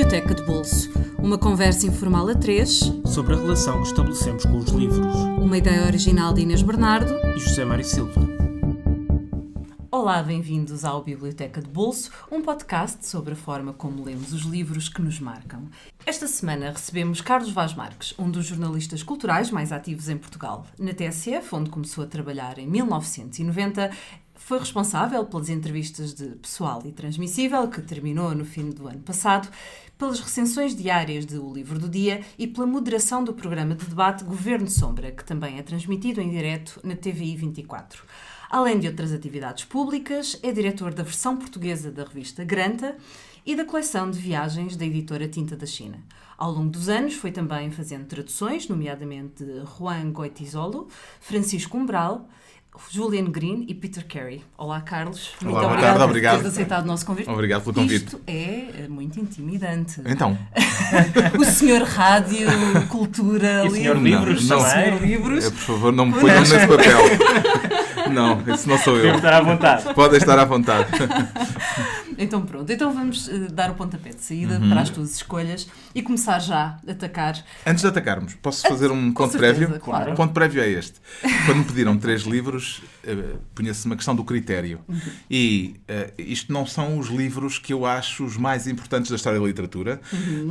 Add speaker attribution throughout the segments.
Speaker 1: Biblioteca de Bolso. Uma conversa informal a três
Speaker 2: sobre a relação que estabelecemos com os livros.
Speaker 1: Uma ideia original de Inês Bernardo
Speaker 2: E José Mário Silva.
Speaker 1: Olá, bem-vindos ao Biblioteca de Bolso, um podcast sobre a forma como lemos os livros que nos marcam. Esta semana recebemos Carlos Vaz Marques, um dos jornalistas culturais mais ativos em Portugal. Na TSF, onde começou a trabalhar em 1990, foi responsável pelas entrevistas de Pessoal e Transmissível, que terminou no fim do ano passado, pelas recensões diárias de O Livro do Dia e pela moderação do programa de debate Governo Sombra, que também é transmitido em direto na TVI 24. Além de outras atividades públicas, é diretor da versão portuguesa da revista Granta e da coleção de viagens da editora Tinta da China. Ao longo dos anos foi também fazendo traduções, nomeadamente de Juan Goytisolo, Francisco Umbral, Julian Green e Peter Carey. Olá, Carlos.
Speaker 3: Olá,
Speaker 1: muito
Speaker 3: boa tarde, obrigado
Speaker 1: por teres aceitado o nosso convite.
Speaker 3: Obrigado pelo convite.
Speaker 1: Isto é muito intimidante.
Speaker 3: Então.
Speaker 1: O senhor rádio, cultura,
Speaker 2: e senhor livros
Speaker 3: não,
Speaker 2: também.
Speaker 1: Senhor livros.
Speaker 3: Por favor, não me ponham nesse papel. Não, esse não sou eu.
Speaker 2: Podemos estar à vontade.
Speaker 3: Podem estar à vontade.
Speaker 1: Então pronto, então vamos dar o pontapé de saída para as tuas escolhas e começar já a atacar.
Speaker 3: Antes de atacarmos, posso fazer um
Speaker 1: Com
Speaker 3: ponto
Speaker 1: certeza,
Speaker 3: prévio?
Speaker 1: claro.
Speaker 3: O ponto prévio é este. Quando me pediram 3 livros, punha-se uma questão do critério. E isto não são os livros que eu acho os mais importantes da história da literatura.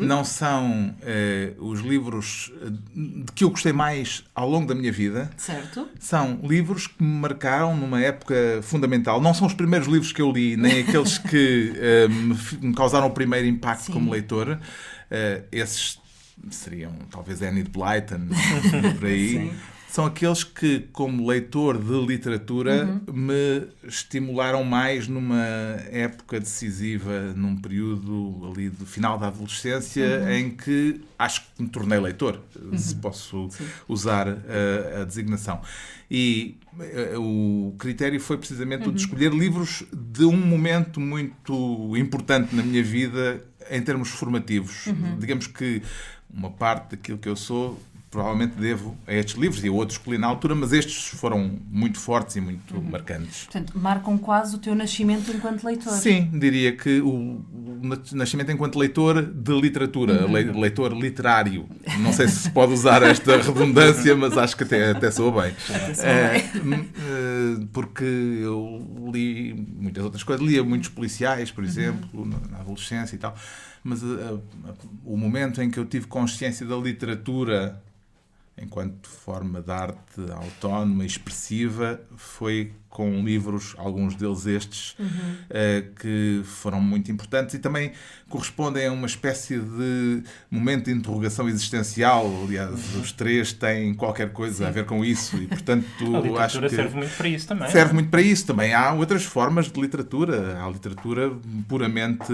Speaker 3: Não são os livros de que eu gostei mais ao longo da minha vida.
Speaker 1: Certo.
Speaker 3: São livros que me marcaram numa época fundamental. Não são os primeiros livros que eu li, nem aqueles que me causaram o primeiro impacto
Speaker 1: Sim.
Speaker 3: como leitor. Esses seriam talvez Enid Blyton, por aí.
Speaker 1: Sim.
Speaker 3: São aqueles que, como leitor de literatura, me estimularam mais numa época decisiva, num período ali do final da adolescência, em que acho que me tornei leitor, se posso usar a designação. E o critério foi precisamente o de escolher livros de um momento muito importante na minha vida em termos formativos. Digamos que uma parte daquilo que eu sou provavelmente devo a estes livros e a outros que li na altura, mas estes foram muito fortes e muito marcantes.
Speaker 1: Portanto, marcam quase o teu nascimento enquanto leitor.
Speaker 3: Sim, diria que o nascimento enquanto leitor de literatura, leitor literário. Não sei se pode usar esta redundância, mas acho que até soa bem. Porque eu li muitas outras coisas. Lia muitos policiais, por exemplo, na adolescência e tal. Mas o momento em que eu tive consciência da literatura enquanto forma de arte autónoma e expressiva foi com livros, alguns deles estes, que foram muito importantes e também correspondem a uma espécie de momento de interrogação existencial. Aliás, os 3 têm qualquer coisa a ver com isso e, portanto,
Speaker 2: A literatura
Speaker 3: acho que
Speaker 2: serve muito para isso também.
Speaker 3: serve muito para isso. Também há outras formas de literatura. Há literatura puramente,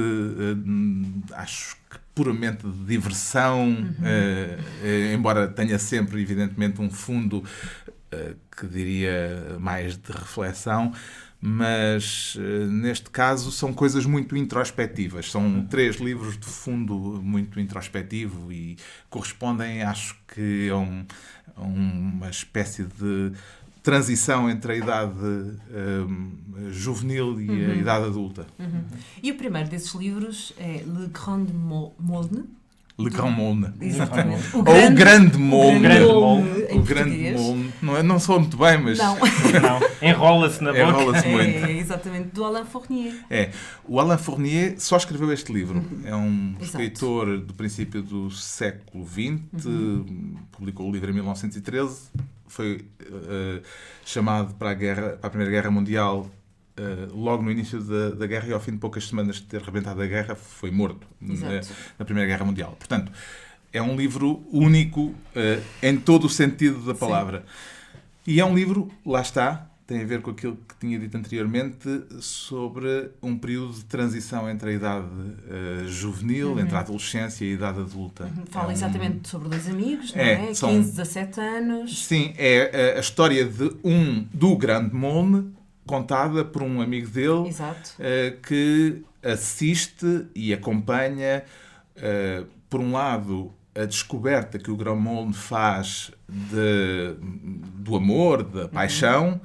Speaker 3: acho que puramente de diversão, embora tenha sempre, evidentemente, um fundo que diria mais de reflexão, mas neste caso são coisas muito introspectivas. São 3 livros de fundo muito introspectivo e correspondem, acho que, a uma espécie de transição entre a idade juvenil e a idade adulta.
Speaker 1: E o primeiro desses livros é Le Grand Molne.
Speaker 3: Le Grand Molne.
Speaker 1: Exatamente.
Speaker 3: Ou o Grande Molne.
Speaker 2: Grande Molne.
Speaker 1: em
Speaker 3: O Grande
Speaker 1: português.
Speaker 3: Molne. Não sou muito bem, mas
Speaker 1: Não.
Speaker 2: Não, enrola-se na boca.
Speaker 3: enrola-se muito.
Speaker 1: É exatamente do Alain Fournier.
Speaker 3: O Alain Fournier só escreveu este livro. É um
Speaker 1: Exato.
Speaker 3: escritor do princípio do século XX, publicou o livro em 1913, foi chamado para a Primeira Guerra Mundial logo no início da guerra e ao fim de poucas semanas de ter rebentado a guerra foi morto na Primeira Guerra Mundial. Portanto, é um livro único em todo o sentido da palavra. E é um livro, lá está, tem a ver com aquilo que tinha dito anteriormente sobre um período de transição entre a idade juvenil, entre a adolescência e a idade adulta.
Speaker 1: Fala exatamente sobre 2 amigos, não
Speaker 3: É,
Speaker 1: é?
Speaker 3: são-
Speaker 1: 15, 17 anos.
Speaker 3: Sim, é a história do Grande Molne, contada por um amigo dele,
Speaker 1: Exato.
Speaker 3: que assiste e acompanha, por um lado, a descoberta que o Grande Molne faz do amor, da paixão,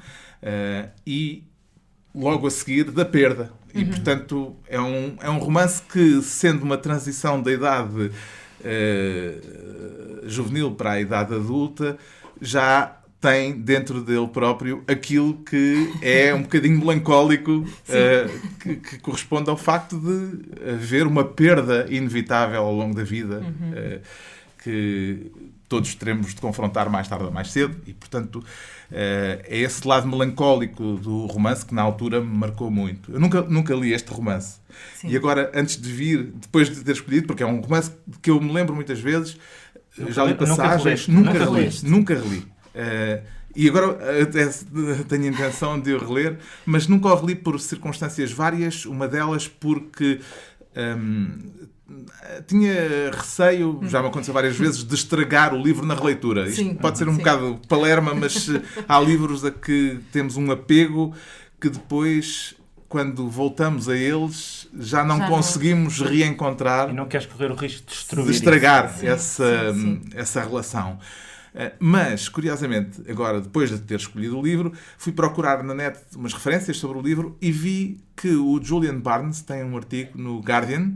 Speaker 3: e logo a seguir da perda. E, portanto, é um romance que, sendo uma transição da idade juvenil para a idade adulta, já tem dentro dele próprio aquilo que é um bocadinho melancólico, que corresponde ao facto de haver uma perda inevitável ao longo da vida, que todos teremos de confrontar mais tarde ou mais cedo, e, portanto, é esse lado melancólico do romance que na altura me marcou muito. Eu nunca li este romance.
Speaker 1: Sim.
Speaker 3: E agora, antes de vir, depois de ter escolhido, porque é um romance que eu me lembro muitas vezes, já li passagens, nunca reli. E agora até tenho a intenção de o reler, mas nunca o reli por circunstâncias várias, uma delas porque tinha receio, já me aconteceu várias vezes, de estragar o livro na releitura. Isto pode ser um bocado palerma, mas há livros a que temos um apego que depois, quando voltamos a eles, já não conseguimos reencontrar.
Speaker 2: E não queres correr o risco de destruir
Speaker 3: de estragar
Speaker 2: isso.
Speaker 3: essa relação. Mas, curiosamente, agora, depois de ter escolhido o livro, fui procurar na net umas referências sobre o livro e vi que o Julian Barnes tem um artigo no Guardian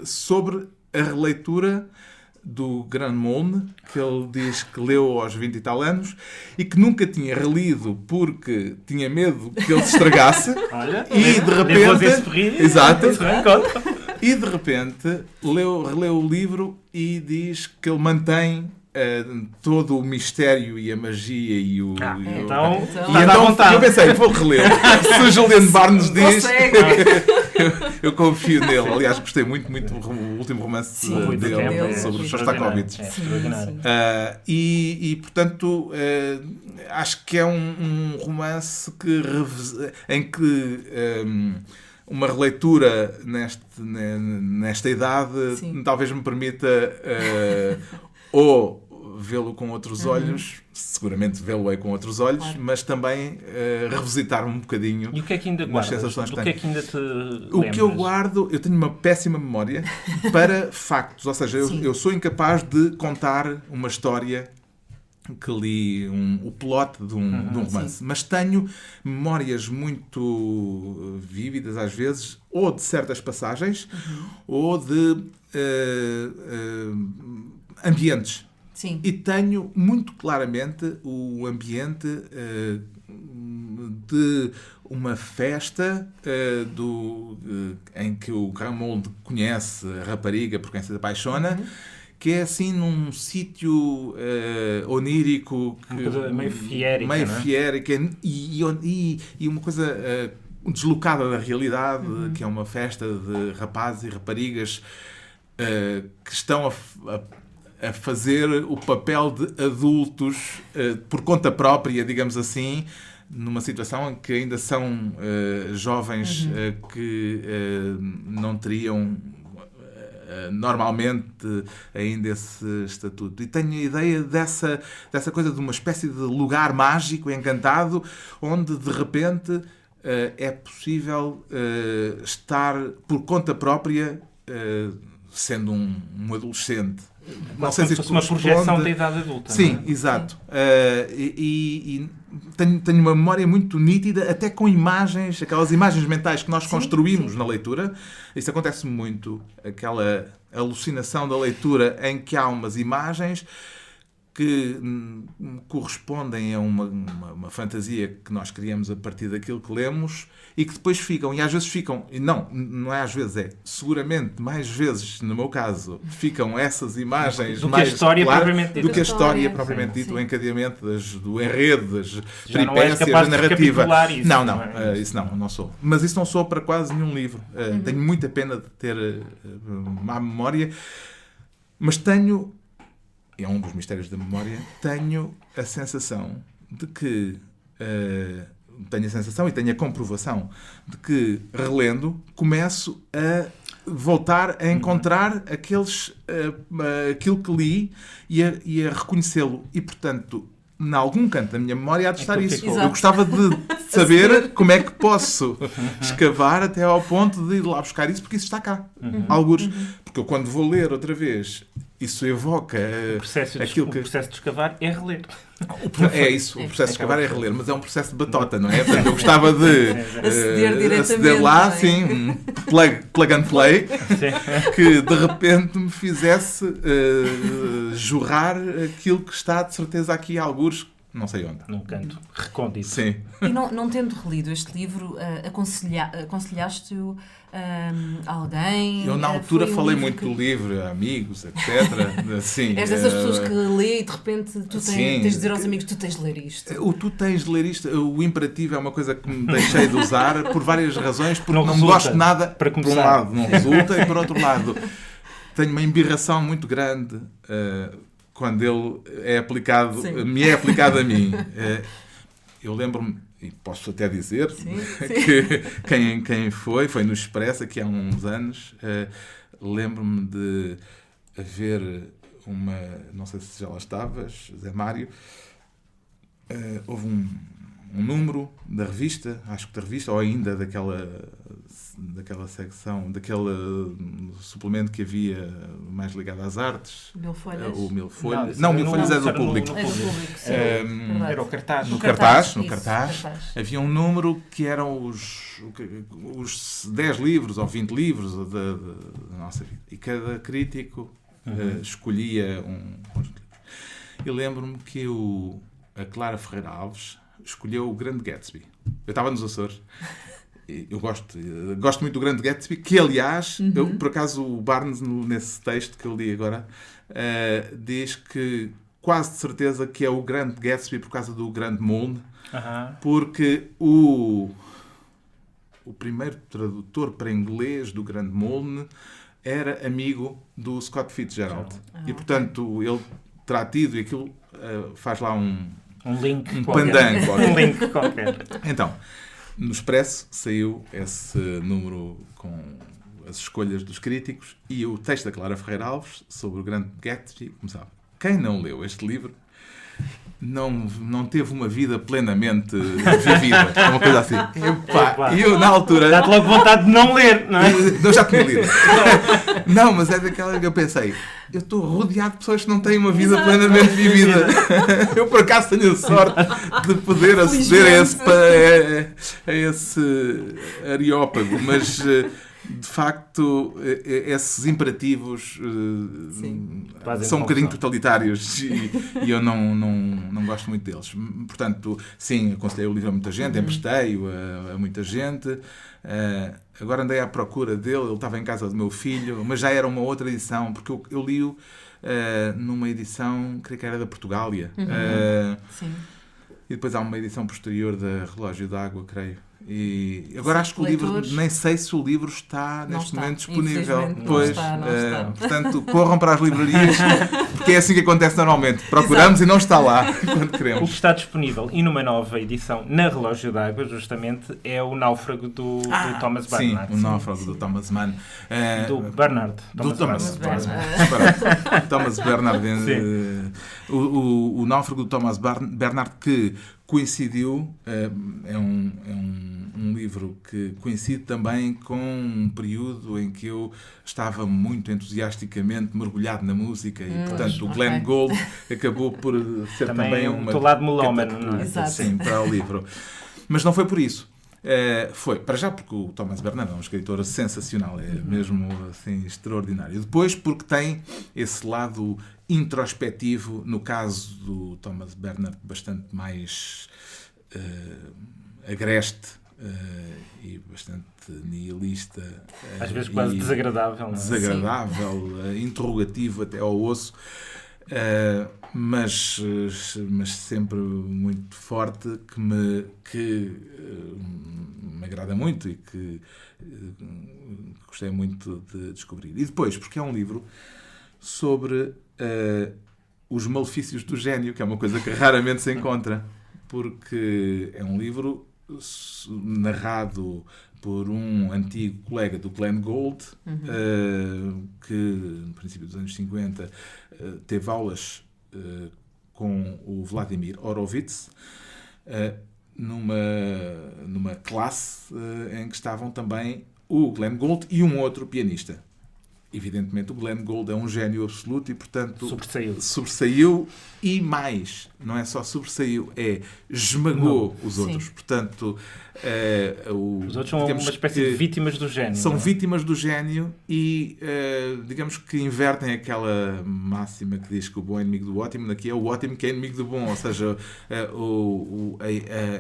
Speaker 3: sobre a releitura do Gran Molne, que ele diz que leu aos 20 e tal anos e que nunca tinha relido porque tinha medo que ele se estragasse.
Speaker 2: Olha,
Speaker 3: e de repente... Exato. E de repente releu o livro e diz que ele mantém todo o mistério e a magia e o...
Speaker 2: Então
Speaker 3: eu pensei, vou reler. Se o Julian Barnes diz... eu confio nele. Aliás, gostei muito do último romance dele sobre o Shostakovich. E portanto, acho que é um romance em que uma releitura nesta idade talvez me permita ou vê-lo com outros olhos, seguramente vê-lo com outros olhos, mas também revisitar um bocadinho.
Speaker 2: E o que é que ainda guardas? O que é que ainda te lembras?
Speaker 3: O que eu guardo, eu tenho uma péssima memória para factos, ou seja, eu sou incapaz de contar uma história que li, o plot de um romance, mas tenho memórias muito vívidas às vezes, ou de certas passagens, ou de ambientes.
Speaker 1: Sim.
Speaker 3: E tenho muito claramente o ambiente de uma festa em que o Gramond conhece a rapariga por quem se apaixona, que é assim num sítio onírico,
Speaker 2: meio fiérica,
Speaker 3: e uma coisa deslocada da realidade, que é uma festa de rapazes e raparigas que estão a fazer o papel de adultos por conta própria, digamos assim, numa situação em que ainda são jovens que não teriam normalmente ainda esse estatuto. E tenho a ideia dessa coisa de uma espécie de lugar mágico, encantado, onde de repente é possível estar por conta própria sendo um adolescente.
Speaker 2: Não sei se isto uma projeção da idade adulta.
Speaker 3: Sim, não é? Exato. E tenho uma memória muito nítida, até com imagens, aquelas imagens mentais que nós construímos na leitura. Isso acontece muito, aquela alucinação da leitura em que há umas imagens que correspondem a uma fantasia que nós criamos a partir daquilo que lemos e que depois ficam, e às vezes ficam, e não é às vezes, é seguramente mais vezes, no meu caso, ficam essas imagens
Speaker 2: do
Speaker 3: mais
Speaker 2: que a história propriamente dita.
Speaker 3: do que a história propriamente dita, o encadeamento do enredo, das
Speaker 2: já não és
Speaker 3: peripécias
Speaker 2: capaz
Speaker 3: da
Speaker 2: de
Speaker 3: narrativa.
Speaker 2: Isso,
Speaker 3: Isso não sou. Mas isso não sou para quase nenhum livro. Tenho muita pena de ter má memória, mas tenho, é um dos mistérios da memória, tenho a sensação de que tenho a sensação e tenho a comprovação de que, relendo, começo a voltar a encontrar aquilo que li e a reconhecê-lo. E, portanto, em algum canto da minha memória há de estar isso. Eu gostava de saber como é que posso escavar até ao ponto de ir lá buscar isso, porque isso está cá. Algures. Porque eu, quando vou ler outra vez isso evoca
Speaker 2: o processo de escavar é reler.
Speaker 3: É isso, o processo de escavar é reler, mas é um processo de batota, não é? Portanto, eu gostava de aceder lá, sim, plug and play, que de repente me fizesse jorrar aquilo que está de certeza aqui a algures, não sei onde.
Speaker 2: Num canto recôndito.
Speaker 3: Sim.
Speaker 1: E não tendo relido este livro, aconselhaste-o a alguém?
Speaker 3: Eu, na altura, falei muito do livro, a amigos, etc. Sim,
Speaker 1: és dessas pessoas que lê e, de repente, tu tens de dizer aos amigos, tu tens de ler isto.
Speaker 3: Tu tens de ler isto. O imperativo é uma coisa que me deixei de usar por várias razões, porque não gosto de nada.
Speaker 2: Para
Speaker 3: por um lado, não resulta, e por outro lado, tenho uma embirração muito grande quando ele é aplicado, me é aplicado a mim. Eu lembro-me, e posso até dizer, que quem foi no Expresso, aqui há uns anos, lembro-me de haver uma, não sei se já lá estavas, Zé Mário, houve um número da revista, acho que da revista, ou ainda daquela secção, daquele suplemento que havia mais ligado às artes.
Speaker 1: Mil Folhas?
Speaker 3: O Mil Folhas. Não, Mil Folhas é do Público.
Speaker 2: Era o cartaz.
Speaker 3: No cartaz. Havia um número que eram os 10 livros ou 20 livros da nossa vida. E cada crítico escolhia um conjunto de livros. Eu lembro-me que a Clara Ferreira Alves escolheu o Grande Gatsby. Eu estava nos Açores. Eu gosto muito do Grande Gatsby, que, aliás, por acaso, o Barnes, nesse texto que eu li agora, diz que quase de certeza que é o Grande Gatsby por causa do Grande Moulin, porque o primeiro tradutor para inglês do Grande Moulin era amigo do Scott Fitzgerald. E, portanto, ele terá tido, e aquilo faz lá um
Speaker 2: link
Speaker 3: pandango.
Speaker 2: Um link qualquer.
Speaker 3: Então, no Expresso saiu esse número com as escolhas dos críticos e o texto da Clara Ferreira Alves sobre o Grande Gatsby começava: quem não leu este livro não teve uma vida plenamente vivida. Uma coisa assim. E eu, na altura...
Speaker 2: Dá-te logo vontade de não ler, não é?
Speaker 3: Eu já tinha lido. Não, mas é daquela que eu pensei, eu estou rodeado de pessoas que não têm uma vida plenamente vivida. Eu, por acaso, tenho a sorte de poder aceder a esse areópago, mas... De facto, esses imperativos são um bocadinho totalitários e eu não gosto muito deles. Portanto, sim, aconselhei o livro a muita gente, emprestei-o a muita gente. Agora andei à procura dele, ele estava em casa do meu filho, mas já era uma outra edição, porque eu li-o numa edição, creio que era da Portugália.
Speaker 1: Sim.
Speaker 3: E depois há uma edição posterior da Relógio d'Água, creio. E agora acho que o livro, nem sei se o livro está neste momento disponível. Pois,
Speaker 1: não está.
Speaker 3: Portanto, corram para as livrarias, porque é assim que acontece normalmente. Procuramos e não está lá quando queremos.
Speaker 2: O que está disponível e numa nova edição na Relógio d'Água, justamente, é o Náufrago do Thomas Bernhard.
Speaker 3: Sim, o Náufrago do Thomas Mann.
Speaker 2: Do Bernhard.
Speaker 3: Thomas Bernhard. O Náufrago do Thomas Bernhard, que coincidiu, é um livro que coincide também com um período em que eu estava muito entusiasticamente mergulhado na música e, portanto, o Glenn Gould acabou por ser também uma...
Speaker 2: Teu lado melómano, não é?
Speaker 1: Exato.
Speaker 3: Sim, para o livro. Mas não foi por isso. Foi, para já, porque o Thomas Bernhard é um escritor sensacional, é mesmo assim, extraordinário. Depois, porque tem esse lado introspectivo, no caso do Thomas Bernhard, bastante mais agreste e bastante nihilista.
Speaker 2: Às vezes quase desagradável. Não é?
Speaker 3: Desagradável, interrogativo até ao osso. Mas sempre muito forte, que me agrada muito e que gostei muito de descobrir. E depois, porque é um livro sobre os malefícios do gênio, que é uma coisa que raramente se encontra, porque é um livro narrado por um antigo colega do Glenn Gould, que no princípio dos anos 50 teve aulas com o Vladimir Horowitz, numa classe em que estavam também o Glenn Gould e um outro pianista. evidentemente, o Glenn Gould é um gênio absoluto e, portanto,
Speaker 2: sobressaiu
Speaker 3: e mais, não é só sobressaiu, esmagou os outros.
Speaker 1: Sim.
Speaker 3: Portanto,
Speaker 2: os outros são uma espécie de vítimas do gênio.
Speaker 3: São vítimas do gênio e, digamos que invertem aquela máxima que diz que o bom é inimigo do ótimo, aqui é o ótimo que é inimigo do bom, ou seja,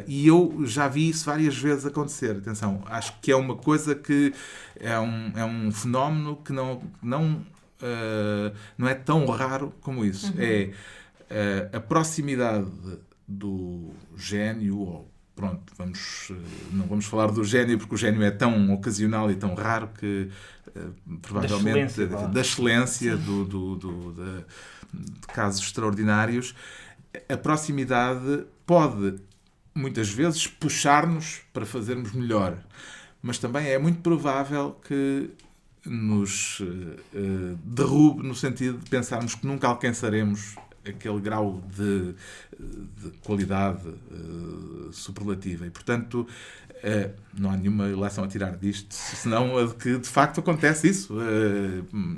Speaker 3: e eu já vi isso várias vezes acontecer. Atenção, acho que é uma coisa que é um fenómeno que não é tão raro como isso. A proximidade do gênio, ou pronto, não vamos falar do gênio porque o gênio é tão ocasional e tão raro que provavelmente da excelência de casos extraordinários, a proximidade pode muitas vezes puxar-nos para fazermos melhor, mas também é muito provável que nos derrube no sentido de pensarmos que nunca alcançaremos aquele grau de qualidade superlativa. E, portanto, não há nenhuma ilação a tirar disto, senão a de que, de facto, acontece isso.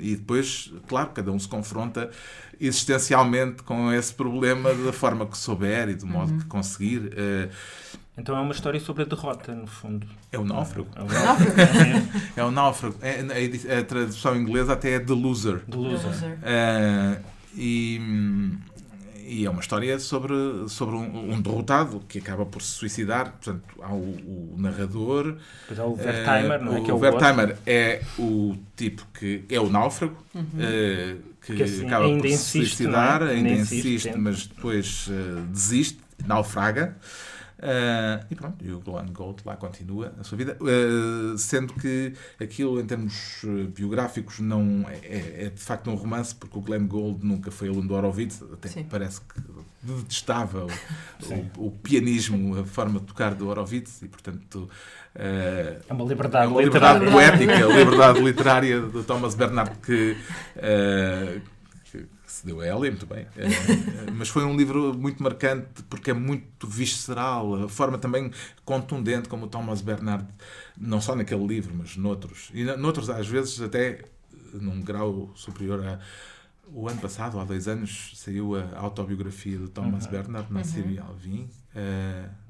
Speaker 3: E depois, claro, cada um se confronta existencialmente com esse problema da forma que souber e do modo que conseguir.
Speaker 2: Então é uma história sobre a derrota, no fundo.
Speaker 3: É o náufrago. É o náufrago. A tradução inglesa até é The Loser.
Speaker 2: The Loser.
Speaker 3: E é uma história sobre um derrotado que acaba por se suicidar. Portanto, há o narrador.
Speaker 2: Depois há o Wertheimer, não é?
Speaker 3: O Wertheimer é o tipo que é o náufrago, que
Speaker 2: assim,
Speaker 3: acaba por se suicidar,
Speaker 2: não é?
Speaker 3: ainda insiste, mas depois desiste, naufraga. E pronto, e o Glenn Gould lá continua a sua vida, sendo que aquilo em termos biográficos não é de facto um romance, porque o Glenn Gould nunca foi aluno do Horowitz, até parece que detestava o pianismo, a forma de tocar do Horowitz, e portanto
Speaker 2: é uma liberdade
Speaker 3: poética, a liberdade literária de Thomas Bernhard que se deu a ela, muito bem. Mas foi um livro muito marcante porque é muito visceral, a forma também contundente como o Thomas Bernhard, não só naquele livro, mas noutros. E noutros, às vezes, até num grau superior o ano passado, há 2 anos, saiu a autobiografia do Thomas Bernhard, na Siri Alvim.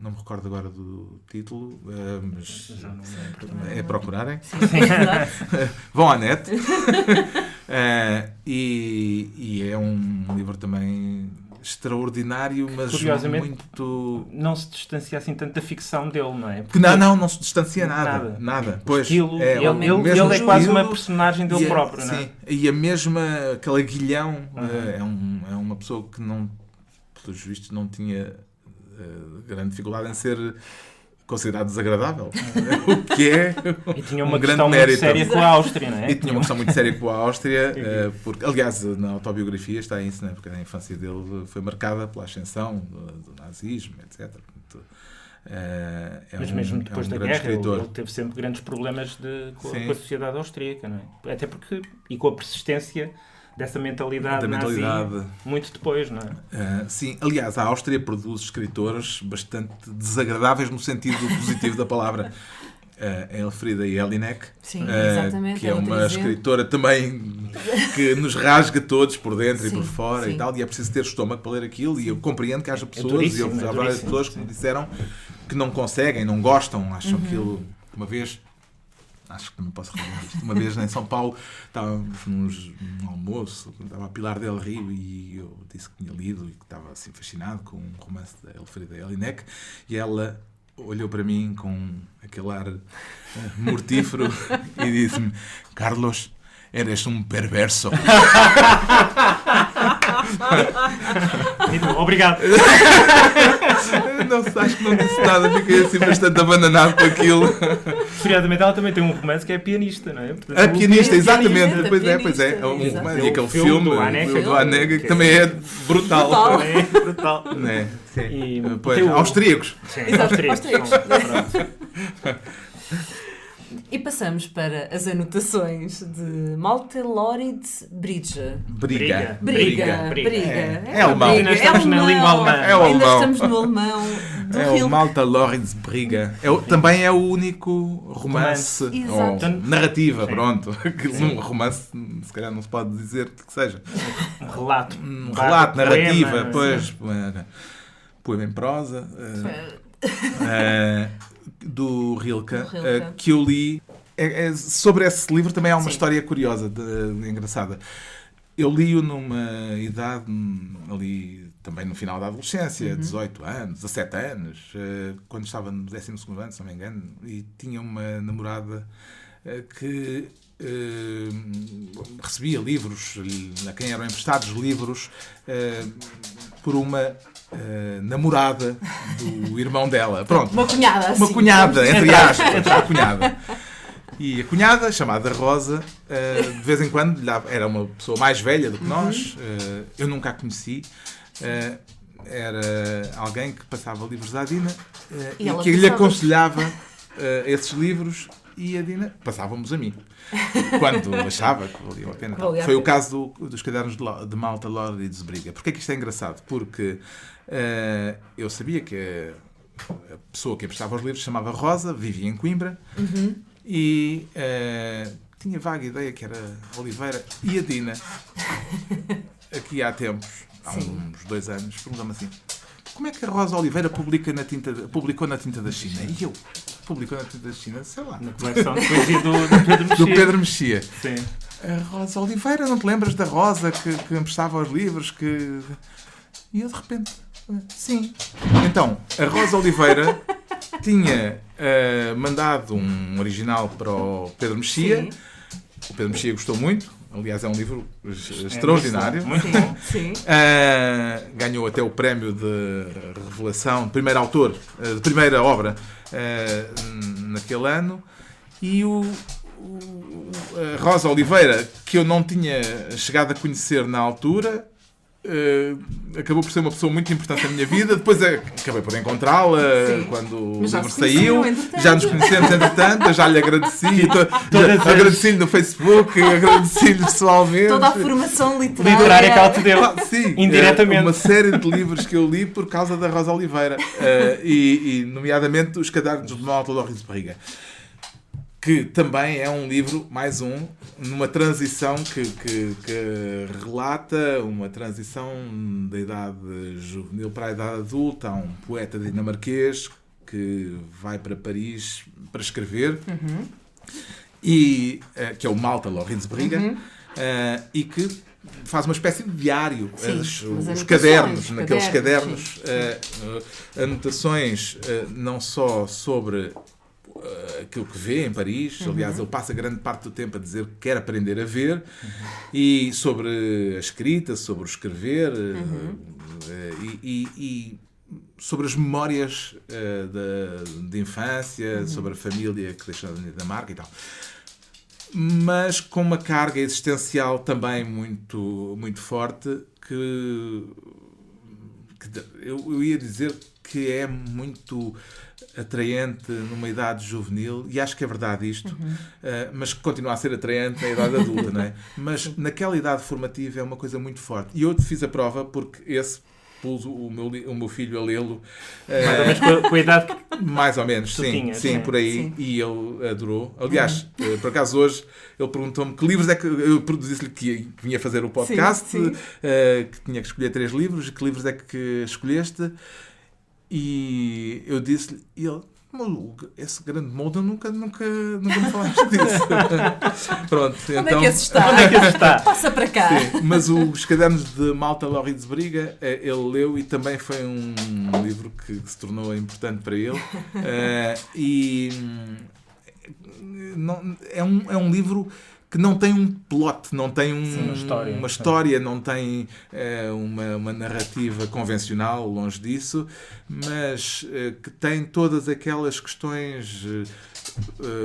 Speaker 3: Não me recordo agora do título, mas é procurarem. Vão à net. E é um livro também extraordinário, mas
Speaker 2: curiosamente
Speaker 3: muito...
Speaker 2: não se distancia assim tanto da ficção dele, não é?
Speaker 3: Porque não se distancia nada.
Speaker 2: Pois, ele é quase uma personagem dele próprio, não é?
Speaker 3: Sim, e a mesma, aquele aguilhão, é uma pessoa que não, pelos vistos, não tinha grande dificuldade em ser considerado desagradável, o que é
Speaker 2: e tinha uma
Speaker 3: grande
Speaker 2: questão
Speaker 3: mérito.
Speaker 2: muito séria com a Áustria, não é?
Speaker 3: E tinha uma questão muito séria com a Áustria, porque, aliás, na autobiografia está isso, né? Porque a infância dele foi marcada pela ascensão do nazismo, etc. Portanto,
Speaker 2: mas mesmo depois da guerra, ele teve sempre grandes problemas com a sociedade austríaca, não é? Até porque, e com a persistência dessa mentalidade nazi, muito depois, não é?
Speaker 3: Sim, aliás, a Áustria produz escritores bastante desagradáveis no sentido positivo da palavra. A Elfriede Jelinek, que é uma escritora também que nos rasga todos por dentro e por fora e tal, e é preciso ter estômago para ler aquilo, e eu compreendo que haja pessoas, e há várias pessoas que me disseram que não conseguem, não gostam, acham aquilo. Uma vez, acho que não posso recordar isto, uma vez em São Paulo estávamos num almoço, estava a Pilar del Rio, e eu disse que tinha lido e que estava assim fascinado com um romance da Elfriede Jelinek, e ela olhou para mim com aquele ar mortífero e disse-me: Carlos, eres um perverso.
Speaker 2: Obrigado.
Speaker 3: Acho que não disse nada, fiquei assim bastante abandonado com aquilo.
Speaker 2: Curiosamente, ela também tem um romance que é pianista, não é?
Speaker 3: Portanto, a pianista, exatamente. Pois é. Um romance, e aquele filme do Haneke, que também é brutal.
Speaker 2: É brutal.
Speaker 3: Austríacos.
Speaker 2: Sim, austríacos.
Speaker 1: E passamos para as anotações de Malte Lorid Briga.
Speaker 3: É alemão.
Speaker 2: Ainda estamos na língua alemã.
Speaker 1: Ainda estamos no alemão do Rilke.
Speaker 3: O Malte Lorid Briga. Também é o único romance. Ou narrativa, pronto. Um romance, se calhar não se pode dizer que seja.
Speaker 2: Um relato.
Speaker 3: Narrativa, pois. Poema em prosa. Do Rilke, que eu li. Sobre esse livro também há uma história curiosa, engraçada. Eu li-o numa idade, ali também no final da adolescência, 18 anos, 17 anos, quando estava no 12º ano, se não me engano, e tinha uma namorada que recebia livros, a quem eram emprestados livros, por uma namorada do irmão dela. Pronto.
Speaker 1: Uma cunhada, assim.
Speaker 3: Uma cunhada, entre aspas. Uma cunhada. E a cunhada, chamada Rosa, de vez em quando, era uma pessoa mais velha do que nós, eu nunca a conheci, era alguém que passava livros à Dina e que lhe aconselhava esses livros, e a Dina passava-nos a mim, quando achava que valia a pena. Foi o caso dos cadernos de Malte Lorid Briga. Porquê que isto é engraçado? Porque eu sabia que a pessoa que emprestava os livros se chamava Rosa, vivia em Coimbra, e tinha vaga ideia que era Oliveira. E a Dina, aqui há tempos, há uns 2 anos, perguntou-me assim: como é que a Rosa Oliveira publicou na Tinta da China? E eu, publicou na Tinta da China? Sei lá.
Speaker 2: Na coleção de poesia do
Speaker 3: Pedro Mexia.
Speaker 2: Sim.
Speaker 3: A Rosa Oliveira, não te lembras da Rosa que emprestava os livros? E eu, de repente, sim. Então, a Rosa Oliveira tinha mandado um original para o Pedro Mexia. Sim. O Pedro Mexia gostou muito. Aliás, é um livro extraordinário.
Speaker 2: Muito bom.
Speaker 1: Sim.
Speaker 3: Ganhou até o prémio de revelação, de primeiro autor, de primeira obra, naquele ano. E a Rosa Oliveira, que eu não tinha chegado a conhecer na altura, acabou por ser uma pessoa muito importante na minha vida. Depois acabei por encontrá-la quando o livro saiu. Já nos conhecemos, entretanto. Eu já lhe agradeci. Agradeci-lhe no Facebook, agradeci-lhe pessoalmente.
Speaker 1: Toda a formação literária
Speaker 2: que ela te deu.
Speaker 3: Sim,
Speaker 2: indiretamente.
Speaker 3: Uma série de livros que eu li por causa da Rosa Oliveira. E nomeadamente, Os Cadernos de Malte Lorid Briga, que também é um livro, mais numa transição que relata uma transição da idade juvenil para a idade adulta. Há um poeta dinamarquês que vai para Paris para escrever, e que é o Malte Lorid Briga, e que faz uma espécie de diário. Os cadernos, naqueles cadernos, anotações não só sobre aquilo que vê em Paris. Aliás, ele passa grande parte do tempo a dizer que quer aprender a ver, e sobre a escrita, sobre o escrever, e sobre as memórias de infância, sobre a família que deixou na Dinamarca e tal. Mas com uma carga existencial também muito, muito forte, que eu ia dizer que é muito atraente numa idade juvenil, e acho que é verdade isto, mas que continua a ser atraente na idade adulta, não é? Mas naquela idade formativa é uma coisa muito forte. E eu te fiz a prova porque pus o meu filho a lê-lo.
Speaker 2: Mais ou menos com a idade que
Speaker 3: mais ou menos, sim, por aí. Sim. E ele adorou. Aliás, por acaso hoje ele perguntou-me que livros é que... Eu disse-lhe que vinha fazer o podcast, que tinha que escolher 3 livros, e que livros é que escolheste. E eu disse-lhe, e ele: esse grande molde, nunca me falaste disso. Pronto,
Speaker 1: Onde é que esse está? Passa para cá.
Speaker 3: Sim, mas Os Cadernos de Malte Lorid Briga, ele leu, e também foi um livro que se tornou importante para ele. É um livro que não tem um plot, não tem uma história, não tem uma narrativa convencional, longe disso, mas que tem todas aquelas questões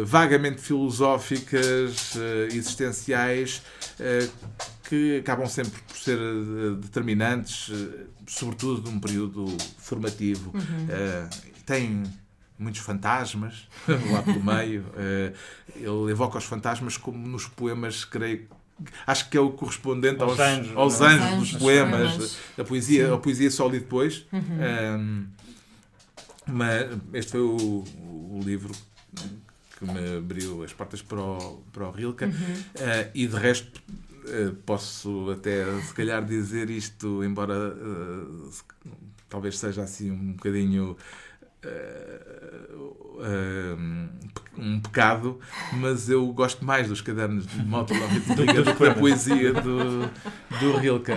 Speaker 3: vagamente filosóficas, existenciais, que acabam sempre por ser determinantes, sobretudo num período formativo. Tem muitos fantasmas lá pelo meio. Ele evoca os fantasmas como nos poemas, creio. Acho que é o correspondente aos anjos dos poemas. A poesia só li depois. Mas este foi o livro que me abriu as portas para o Rilke. E de resto posso até se calhar dizer isto, embora talvez seja assim um bocadinho um pecado, mas eu gosto mais dos cadernos de Malte Lauritzen do que da poesia do Rilke.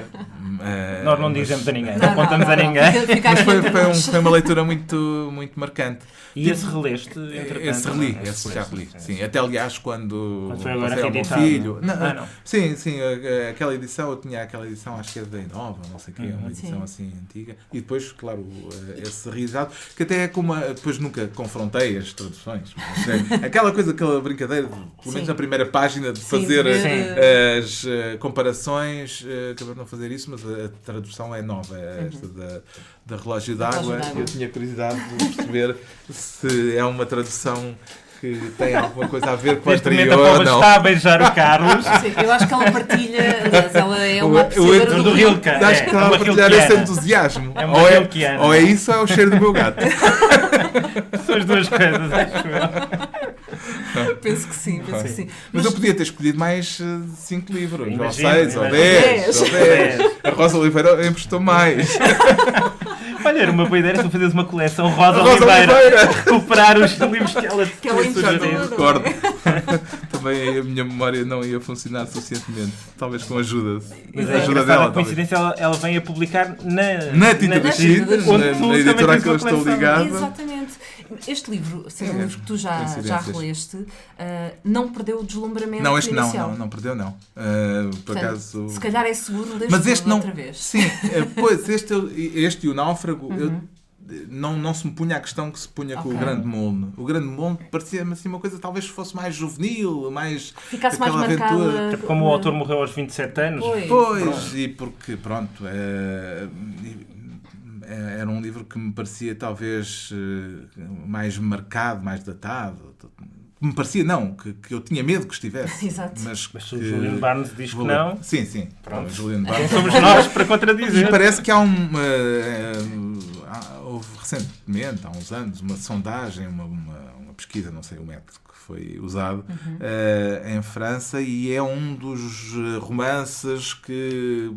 Speaker 2: Nós não dizemos a ninguém, não contamos a ninguém.
Speaker 3: Mas foi uma leitura muito, muito marcante.
Speaker 2: E esse releste, entretanto?
Speaker 3: Esse já reli. Sim, até aliás quando
Speaker 2: foi agora reeditado.
Speaker 3: Meu filho.
Speaker 2: Não.
Speaker 3: Sim, aquela edição, eu tinha aquela edição, acho que é da Inova, não sei o que, uma edição assim antiga. E depois, claro, esse reeditado, que até é como depois nunca confrontei as traduções. Aquela brincadeira, pelo menos na primeira página, de fazer as comparações, acabei de não fazer isso, mas a tradução é nova, esta da Relógio d'Água. Eu tinha curiosidade de perceber se é uma tradução que tem alguma coisa a ver com a anterior ou não.
Speaker 2: Está a beijar o Carlos.
Speaker 1: Sim, eu acho que ela partilha, aliás, ela é uma apreciadora do Rilke.
Speaker 3: Acho que ela a partilhar esse entusiasmo. Ou é isso ou é o cheiro do meu gato.
Speaker 2: São as duas coisas, acho eu.
Speaker 1: Penso que sim.
Speaker 3: Mas eu podia ter escolhido mais 5 livros, ou 6, ou
Speaker 1: 10.
Speaker 3: A Rosa Oliveira emprestou mais.
Speaker 2: Olha, era uma boa ideia se fazeres uma coleção Rosa Oliveira. Recuperar os livros que ela
Speaker 3: sugeriu. Recordo. Também a minha memória não ia funcionar suficientemente. Talvez com a ajuda.
Speaker 2: Mas a ajuda dela. A coincidência, ela vem a publicar na
Speaker 3: Tinta dos Cítrios, na editora a que eu estou ligado.
Speaker 1: Exatamente. Este livro, sendo um livro que tu já releste, não perdeu o deslumbramento
Speaker 3: não, este
Speaker 1: inicial.
Speaker 3: Não perdeu, não. Por acaso...
Speaker 1: Se calhar é seguro ler outra vez.
Speaker 3: Sim, pois, este e o Náufrago, não se me punha a questão que se punha com o Grande Moulin. O Grande Moulin parecia-me assim uma coisa talvez fosse mais juvenil, mais...
Speaker 1: Ficasse mais marcada.
Speaker 2: Até como o autor morreu aos 27 anos.
Speaker 3: Pois, e porque, pronto... Era um livro que me parecia talvez mais marcado, mais datado. Me parecia, não, que eu tinha medo que estivesse.
Speaker 1: Exato.
Speaker 2: Mas o Julian Barnes diz que não.
Speaker 3: Sim.
Speaker 2: Pronto.
Speaker 3: Julian Barnes.
Speaker 2: Somos nós para contradizer.
Speaker 3: E parece que houve recentemente, há uns anos, uma sondagem, uma pesquisa, não sei o método que foi usado, em França, e é um dos romances que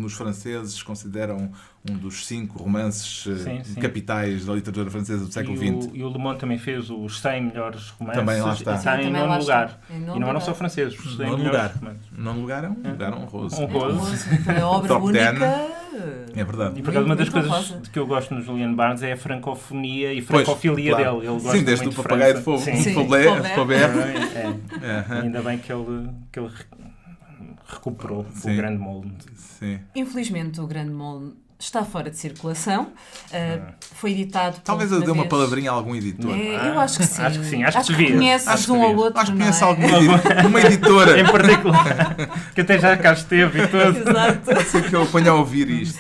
Speaker 3: os franceses consideram um dos 5 romances capitais da literatura francesa do século XX.
Speaker 2: E o Le Monde também fez os 100 melhores romances.
Speaker 3: Também lá está.
Speaker 2: E está em nono lugar. E não eram só franceses. Os 100 melhores romances.
Speaker 3: Nono lugar é um lugar honroso.
Speaker 1: A obra única...
Speaker 3: É verdade.
Speaker 2: E por acaso uma das coisas que eu gosto no Julian Barnes é a francofonia e francofilia dele. Ele gosta
Speaker 3: desde o Papagaio de Flaubert.
Speaker 2: Ainda bem que ele recuperou o Grande Moulin.
Speaker 1: Infelizmente o Grande Moulin está fora de circulação. Foi editado...
Speaker 3: Talvez eu dê uma palavrinha a algum editor.
Speaker 1: Eu acho que sim.
Speaker 2: Acho que sim. Acho que
Speaker 1: conheces um ou outro.
Speaker 3: Acho que conheces uma editora.
Speaker 2: Em particular. Que até já cá esteve e tudo.
Speaker 1: Exato.
Speaker 3: Pode ser que eu ponha a ouvir isto.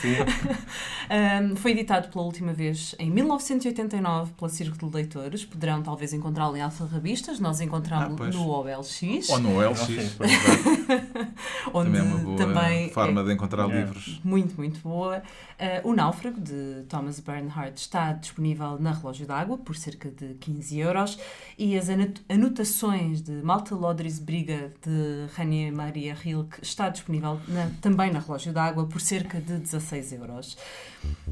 Speaker 1: Foi editado pela última vez em 1989 pela Círculo de Leitores. Poderão talvez encontrá-lo em alfarrabistas. Nós encontramos no OLX.
Speaker 3: Ou no OLX.
Speaker 1: Onde
Speaker 3: também é uma boa forma de encontrar livros.
Speaker 1: Muito, muito boa. O Náufrago, de Thomas Bernhard, está disponível na Relógio d'Água por cerca de 15€. E as anotações de Malte Lauritzen de Rainer Maria Rilke está disponível também na Relógio d'Água por cerca de 16€.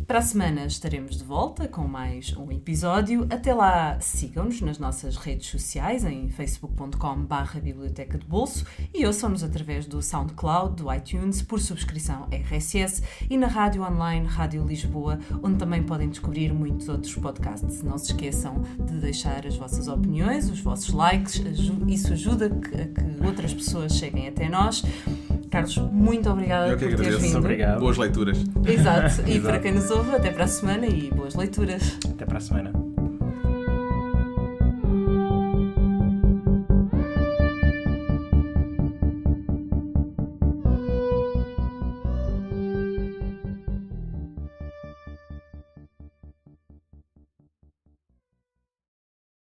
Speaker 1: Para a semana estaremos de volta com mais um episódio. Até lá, sigam-nos nas nossas redes sociais em facebook.com/biblioteca de bolso e ouçam-nos através do SoundCloud, do iTunes, por subscrição RSS e na rádio online Rádio Lisboa, onde também podem descobrir muitos outros podcasts. Não se esqueçam de deixar as vossas opiniões, os vossos likes, isso ajuda a que outras pessoas cheguem até nós. Carlos, muito obrigada por teres vindo.
Speaker 2: Obrigado.
Speaker 3: Boas leituras.
Speaker 1: Exato. E para quem nos ouve, até para a semana e boas leituras.
Speaker 2: Até para a semana.